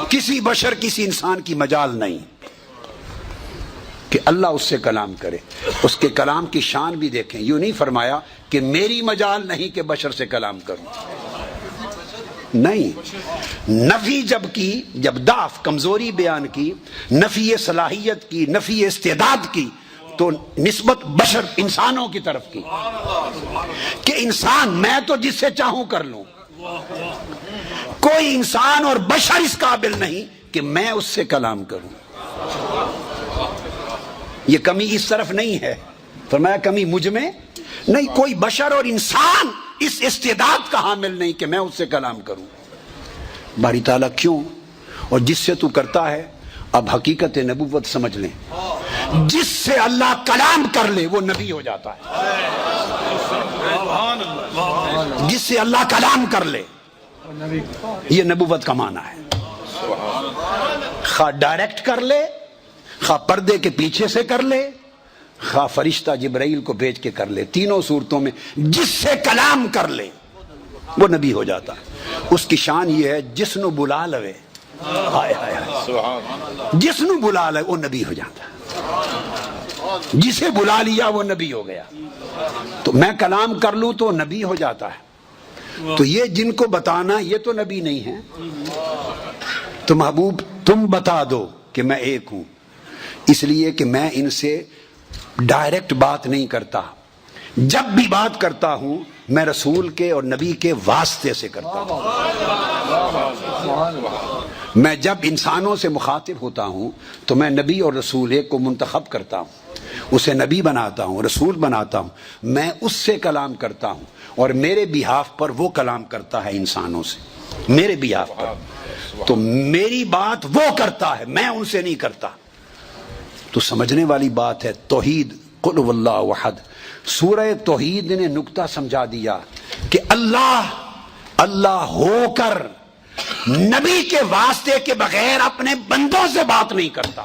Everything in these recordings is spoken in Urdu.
کسی بشر کسی انسان کی مجال نہیں کہ اللہ اس سے کلام کرے. اس کے کلام کی شان بھی دیکھیں, یوں نہیں فرمایا کہ میری مجال نہیں کہ بشر سے کلام کروں, نہیں. نفی جب کی, جب ضعف کمزوری بیان کی, نفی صلاحیت کی, نفی استعداد کی, تو نسبت بشر انسانوں کی طرف کی کہ انسان میں تو جس سے چاہوں کر لوں, کوئی انسان اور بشر اس قابل نہیں کہ میں اس سے کلام کروں. یہ کمی اس طرف نہیں ہے, فرمایا کمی مجھ میں نہیں, کوئی بشر اور انسان اس استعداد کا حامل نہیں کہ میں اس سے کلام کروں. باری تعالیٰ کیوں؟ اور جس سے تو کرتا ہے, اب حقیقت نبوت سمجھ لیں, جس سے اللہ کلام کر لے وہ نبی ہو جاتا ہے. جس سے اللہ کلام کر لے, یہ نبوت کا معنی ہے. خواہ ڈائریکٹ کر لے, خواہ پردے کے پیچھے سے کر لے, خواہ فرشتہ جبرائیل کو بھیج کے کر لے, تینوں صورتوں میں جس سے کلام کر لے وہ نبی ہو جاتا ہے. اس کی شان یہ ہے جس نو بلا لوے, جس نو بلا لے وہ نبی ہو جاتا ہے. جسے بلا لیا وہ نبی ہو گیا. تو میں کلام کر لوں تو نبی ہو جاتا ہے. تو یہ جن کو بتانا یہ تو نبی نہیں ہے. تو محبوب تم بتا دو کہ میں ایک ہوں, اس لیے کہ میں ان سے ڈائریکٹ بات نہیں کرتا. جب بھی بات کرتا ہوں میں رسول کے اور نبی کے واسطے سے کرتا ہوں. میں جب انسانوں سے مخاطب ہوتا ہوں تو میں نبی اور رسول ایک کو منتخب کرتا ہوں, اسے نبی بناتا ہوں, رسول بناتا ہوں. میں اس سے کلام کرتا ہوں اور میرے بیہاف پر وہ کلام کرتا ہے انسانوں سے, میرے بیہاف پر. تو میری بات وہ کرتا ہے, میں ان سے نہیں کرتا. تو سمجھنے والی بات ہے توحید. قل هو اللہ احد, سورہ توحید نے نکتہ سمجھا دیا کہ اللہ ہو کر نبی کے واسطے کے بغیر اپنے بندوں سے بات نہیں کرتا.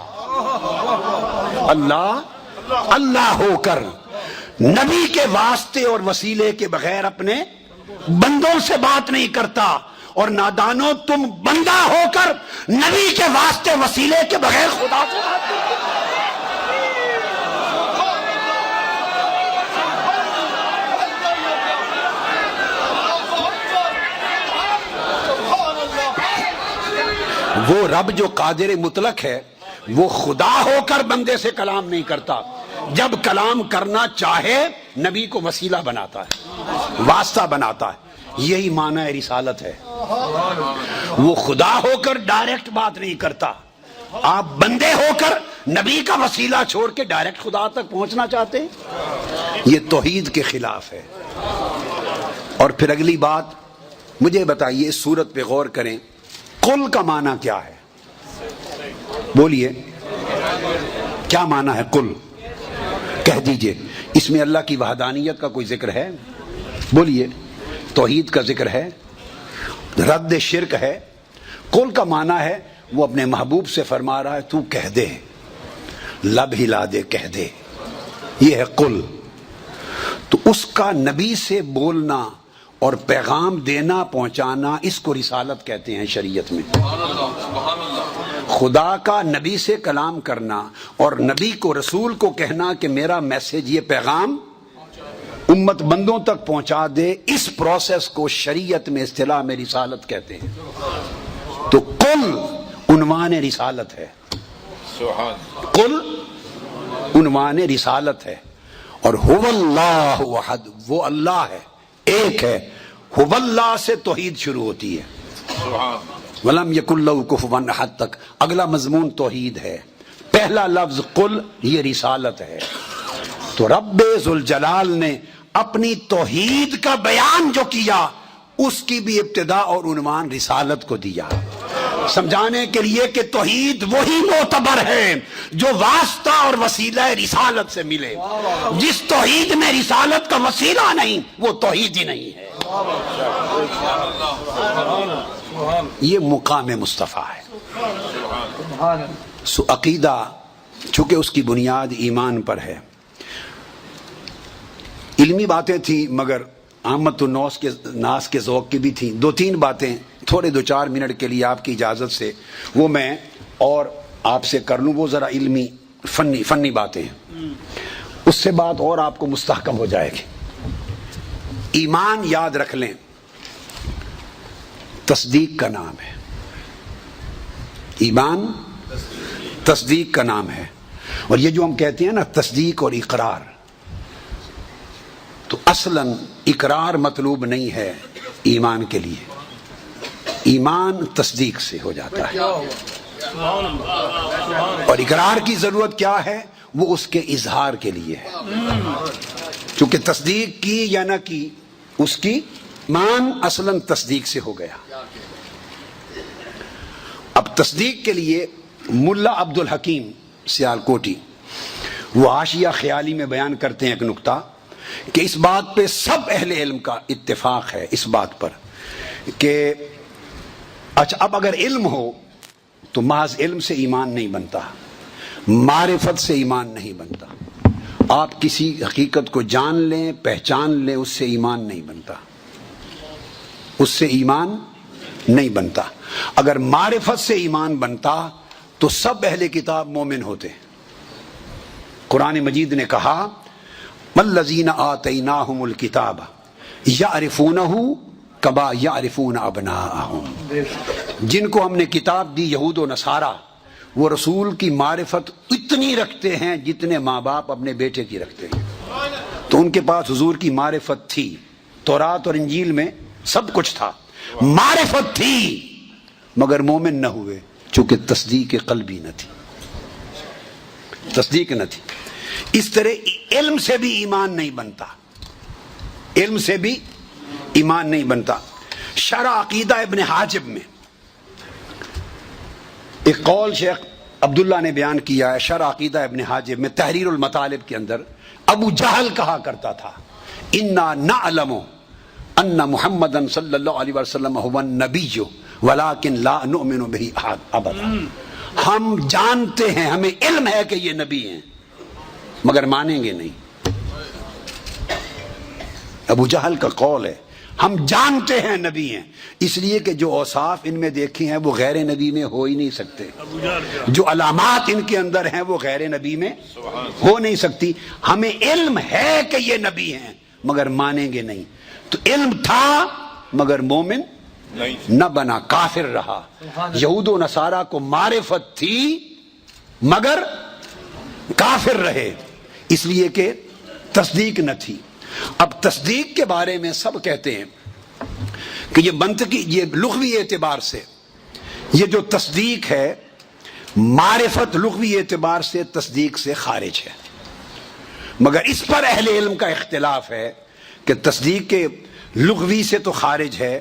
اللہ ہو کر نبی کے واسطے اور وسیلے کے بغیر اپنے بندوں سے بات نہیں کرتا. اور نادانو, تم بندہ ہو کر نبی کے واسطے وسیلے کے بغیر خدا سے بات نہیں کرتا. وہ رب جو قادر مطلق ہے وہ خدا ہو کر بندے سے کلام نہیں کرتا. جب کلام کرنا چاہے نبی کو وسیلہ بناتا ہے, واسطہ بناتا ہے. یہی معنی رسالت ہے. وہ خدا ہو کر ڈائریکٹ بات نہیں کرتا. آپ بندے ہو کر نبی کا وسیلہ چھوڑ کے ڈائریکٹ خدا تک پہنچنا چاہتے ہیں. یہ توحید کے خلاف ہے. اور پھر اگلی بات مجھے بتائیے, اس صورت پہ غور کریں, قل کا معنی کیا ہے؟ بولیے کیا معنی ہے قل؟ کہہ دیجئے. اس میں اللہ کی وحدانیت کا کوئی ذکر ہے؟ بولیے. توحید کا ذکر ہے, رد شرک ہے. قل کا معنی ہے وہ اپنے محبوب سے فرما رہا ہے تو کہہ دے, لب ہلا دے, کہہ دے. یہ ہے قل. تو اس کا نبی سے بولنا اور پیغام دینا, پہنچانا, اس کو رسالت کہتے ہیں شریعت میں. خدا کا نبی سے کلام کرنا اور نبی کو, رسول کو کہنا کہ میرا میسج, یہ پیغام امت بندوں تک پہنچا دے, اس پروسیس کو شریعت میں اصطلاح میں رسالت کہتے ہیں. تو قل عنوان رسالت ہے. قل عنوان رسالت ہے. اور هو اللہ احد, وہ اللہ ہے, ایک ہے. هو اللہ سے توحید شروع ہوتی ہے. وَلَمْ يَكُنْ لَهُ كُفُوًا احد تک اگلا مضمون توحید ہے. پہلا لفظ قل یہ رسالت ہے. تو رب ذوالجلال نے اپنی توحید کا بیان جو کیا اس کی بھی ابتدا اور عنوان رسالت کو دیا, سمجھانے کے لیے کہ توحید وہی معتبر ہے جو واسطہ اور وسیلہ رسالت سے ملے. جس توحید میں رسالت کا وسیلہ نہیں وہ توحید ہی نہیں ہے. یہ مقام مصطفیٰ ہے. سو عقیدہ چونکہ اس کی بنیاد ایمان پر ہے. علمی باتیں تھیں مگر احمد الناس کے ذوق کی بھی تھیں. دو تین باتیں تھوڑے 2-4 منٹ کے لیے آپ کی اجازت سے وہ میں اور آپ سے کر لوں، وہ ذرا علمی فنی باتیں ہیں، اس سے بات اور آپ کو مستحکم ہو جائے گی۔ ایمان یاد رکھ لیں، تصدیق کا نام ہے۔ ایمان تصدیق کا نام ہے، اور یہ جو ہم کہتے ہیں نا تصدیق اور اقرار، تو اصلاً اقرار مطلوب نہیں ہے ایمان کے لیے، ایمان تصدیق سے ہو جاتا ہے، اور اقرار کی ضرورت کیا ہے؟ وہ اس کے اظہار کے لیے ہے، چونکہ تصدیق کی یا نہ کی اس کی ایمان اصلاً تصدیق سے ہو گیا۔ اب تصدیق کے لیے ملا عبد الحکیم سیالکوٹی وہ حاشیہ خیالی میں بیان کرتے ہیں ایک نکتہ کہ اس بات پہ سب اہل علم کا اتفاق ہے، اس بات پر کہ اچھا اب اگر علم ہو تو محض علم سے ایمان نہیں بنتا، معرفت سے ایمان نہیں بنتا۔ آپ کسی حقیقت کو جان لیں، پہچان لیں، اس سے ایمان نہیں بنتا، اس سے ایمان نہیں بنتا۔ اگر معرفت سے ایمان بنتا تو سب اہل کتاب مومن ہوتے۔ قرآن مجید نے کہا والذین آتیناہم الکتاب یعرفونہ کما یعرفون ابناءہم، جن کو ہم نے کتاب دی یہود و نصارہ، وہ رسول کی معرفت اتنی رکھتے ہیں جتنے ماں باپ اپنے بیٹے کی رکھتے ہیں۔ تو ان کے پاس حضور کی معرفت تھی، تورات اور انجیل میں سب کچھ تھا، معرفت تھی، مگر مومن نہ ہوئے چونکہ تصدیق قلبی نہ تھی، تصدیق نہ تھی۔ اس طرح علم سے بھی ایمان نہیں بنتا، علم سے بھی ایمان نہیں بنتا۔ شرح عقیدہ ابن حاجب میں ایک قول شیخ عبداللہ نے بیان کیا ہے، شرح عقیدہ ابن حاجب میں تحریر المطالب کے اندر ابو جہل کہا کرتا تھا انا نعلم ان محمدً صلی اللہ علیہ وسلم هو النبی ولکن لا نؤمن به ابدا، ہم جانتے ہیں، ہمیں علم ہے کہ یہ نبی ہیں مگر مانیں گے نہیں۔ ابو جہل کا قول ہے، ہم جانتے ہیں نبی ہیں، اس لیے کہ جو اوصاف ان میں دیکھی ہیں وہ غیر نبی میں ہو ہی نہیں سکتے، جو علامات ان کے اندر ہیں وہ غیر نبی میں ہو نہیں سکتی۔ ہمیں علم ہے کہ یہ نبی ہیں مگر مانیں گے نہیں۔ تو علم تھا مگر مومن نہ بنا، کافر رہا۔ یہود و نصارہ کو معرفت تھی مگر کافر رہے، اس لیے کہ تصدیق نہ تھی۔ اب تصدیق کے بارے میں سب کہتے ہیں کہ یہ منطقی، یہ لغوی اعتبار سے یہ جو تصدیق ہے، معرفت لغوی اعتبار سے تصدیق سے خارج ہے، مگر اس پر اہل علم کا اختلاف ہے کہ تصدیق کے لغوی سے تو خارج ہے،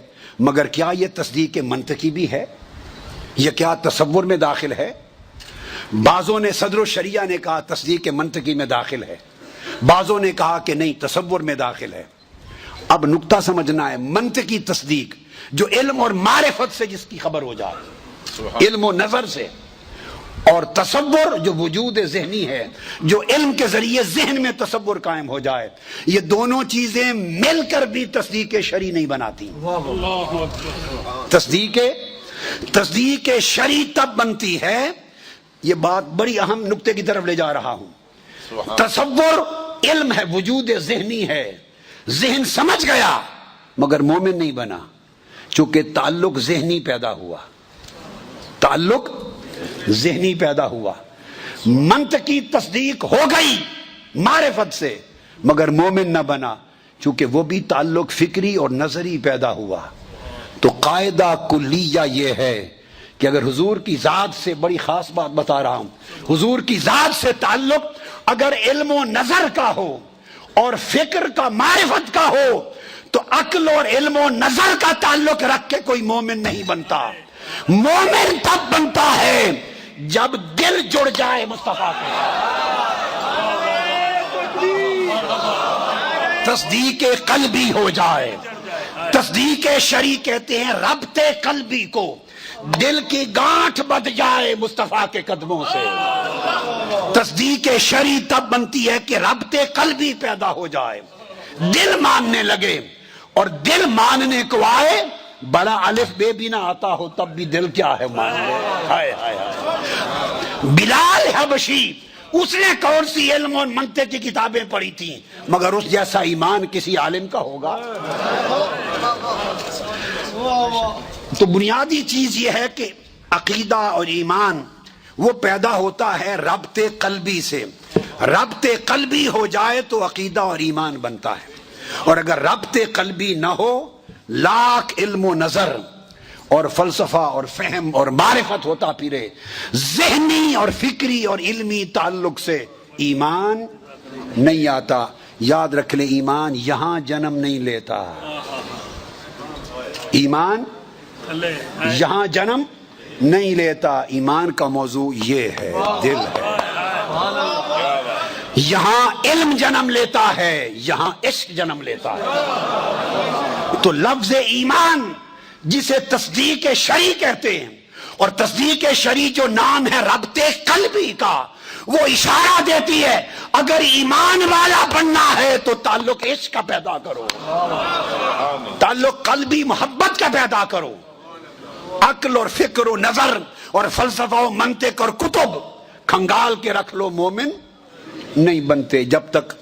مگر کیا یہ تصدیق منطقی بھی ہے، یہ کیا تصور میں داخل ہے؟ بعضوں نے صدر الشریعہ نے کہا تصدیق منطقی میں داخل ہے، بعضوں نے کہا کہ نہیں تصور میں داخل ہے۔ اب نقطہ سمجھنا ہے، منطقی تصدیق جو علم اور معرفت سے جس کی خبر ہو جائے، علم و نظر سے، اور تصور جو وجود ذہنی ہے، جو علم کے ذریعے ذہن میں تصور قائم ہو جائے، یہ دونوں چیزیں مل کر بھی تصدیق شرعی نہیں بناتی۔ تصدیق شرعی تب بنتی ہے، یہ بات بڑی اہم نقطے کی طرف لے جا رہا ہوں۔ تصور علم ہے، وجود ذہنی ہے، ذہن سمجھ گیا مگر مومن نہیں بنا، چونکہ تعلق ذہنی پیدا ہوا، تعلق ذہنی پیدا ہوا۔ منطقی تصدیق ہو گئی معرفت سے مگر مومن نہ بنا، چونکہ وہ بھی تعلق فکری اور نظری پیدا ہوا۔ تو قاعدہ کلیہ یہ ہے کہ اگر حضور کی ذات سے، بڑی خاص بات بتا رہا ہوں، حضور کی ذات سے تعلق اگر علم و نظر کا ہو اور فکر کا، معرفت کا ہو، تو عقل اور علم و نظر کا تعلق رکھ کے کوئی مومن نہیں بنتا۔ مومن تب بنتا ہے جب دل جڑ جائے مصطفیٰ کے ساتھ، تصدیق قلبی ہو جائے۔ تصدیق شرعی کہتے ہیں ربط قلبی کو، دل کی گانٹھ بندھ جائے مصطفیٰ کے قدموں سے۔ تصدیق شرعی تب بنتی ہے کہ ربط قلبی پیدا ہو جائے، دل ماننے لگے، اور دل ماننے کو آئے بڑا الف بے بھی نہ آتا ہو تب بھی دل کیا ہے مان لے. ہائے ہائے ہائے. بلال حبشی اس نے کون سی علم اور منطق کی کتابیں پڑھی تھیں مگر اس جیسا ایمان کسی عالم کا ہوگا؟ تو بنیادی چیز یہ ہے کہ عقیدہ اور ایمان وہ پیدا ہوتا ہے ربط قلبی سے. ربط قلبی ہو جائے تو عقیدہ اور ایمان بنتا ہے, اور اگر ربط قلبی نہ ہو لاکھ علم و نظر اور فلسفہ اور فہم اور معرفت ہوتا پھرے, ذہنی اور فکری اور علمی تعلق سے ایمان نہیں آتا. یاد رکھ لیں, ایمان یہاں جنم نہیں لیتا, ایمان یہاں جنم نہیں لیتا. ایمان کا موضوع یہ ہے, دل ہے. یہاں علم جنم لیتا ہے, یہاں عشق جنم لیتا ہے. تو لفظ ایمان جسے تصدیق شرعی کہتے ہیں, اور تصدیق شرعی جو نام ہے ربط قلبی کا, وہ اشارہ دیتی ہے اگر ایمان والا بننا ہے تو تعلق عشق کا پیدا کرو, تعلق قلبی محبت کا پیدا کرو. عقل اور فکر و نظر اور فلسفہ و منطق اور کتب کھنگال کے رکھ لو, مومن نہیں بنتے جب تک